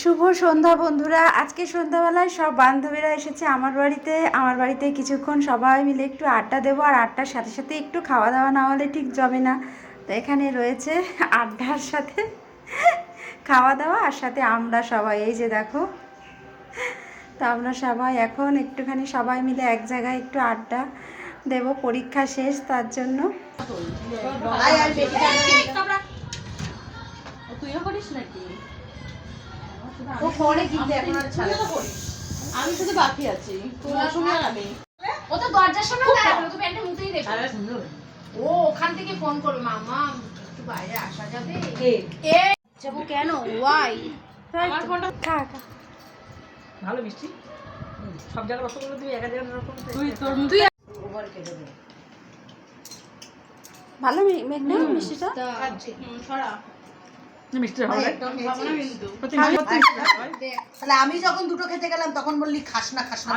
শুভ সন্ধ্যা বন্ধুরা। আজকে সন্ধ্যাবেলায় সব বান্ধবীরা এসেছে আমার বাড়িতে কিছুক্ষণ সবাই মিলে একটু আড্ডা দেবো, আর আড্ডার সাথে সাথে একটু খাওয়া দাওয়া না হলে ঠিক জমে না। তো এখানে রয়েছে আড্ডার সাথে খাওয়া দাওয়া, আর সাথে আমরা সবাই, এই যে দেখো। তো আমরা সবাই এখন একটুখানি সবাই মিলে এক জায়গায় একটু আড্ডা দেব, পরীক্ষা শেষ তার জন্য। তুইও করিস নাকি? আমি শুধু বাকি আছি। ও তো দরজার সামনে দাঁড়ালো, তো প্যান্টটা মুতেই দেবে। ও ওখান থেকে ফোন করবে, মামা একটু বাইরে আসা যাবে? এ যাবো কেন? ওয়াই আমার ফোনটা খা খা। ভালো মিষ্টি। সব জায়গায় রসগোল্লা দিবি, এক জায়গায় রসগোল্লা তুই তোর ওভার কেটে দে। ভালো মেঘনা মিষ্টিটা। ছড়া না মিষ্টি হবে একদম খাবো না কিন্তু। প্রতি মিষ্টি তাহলে আমি যখন দুটো খেতে গেলাম তখন বললি খাস না খাস না।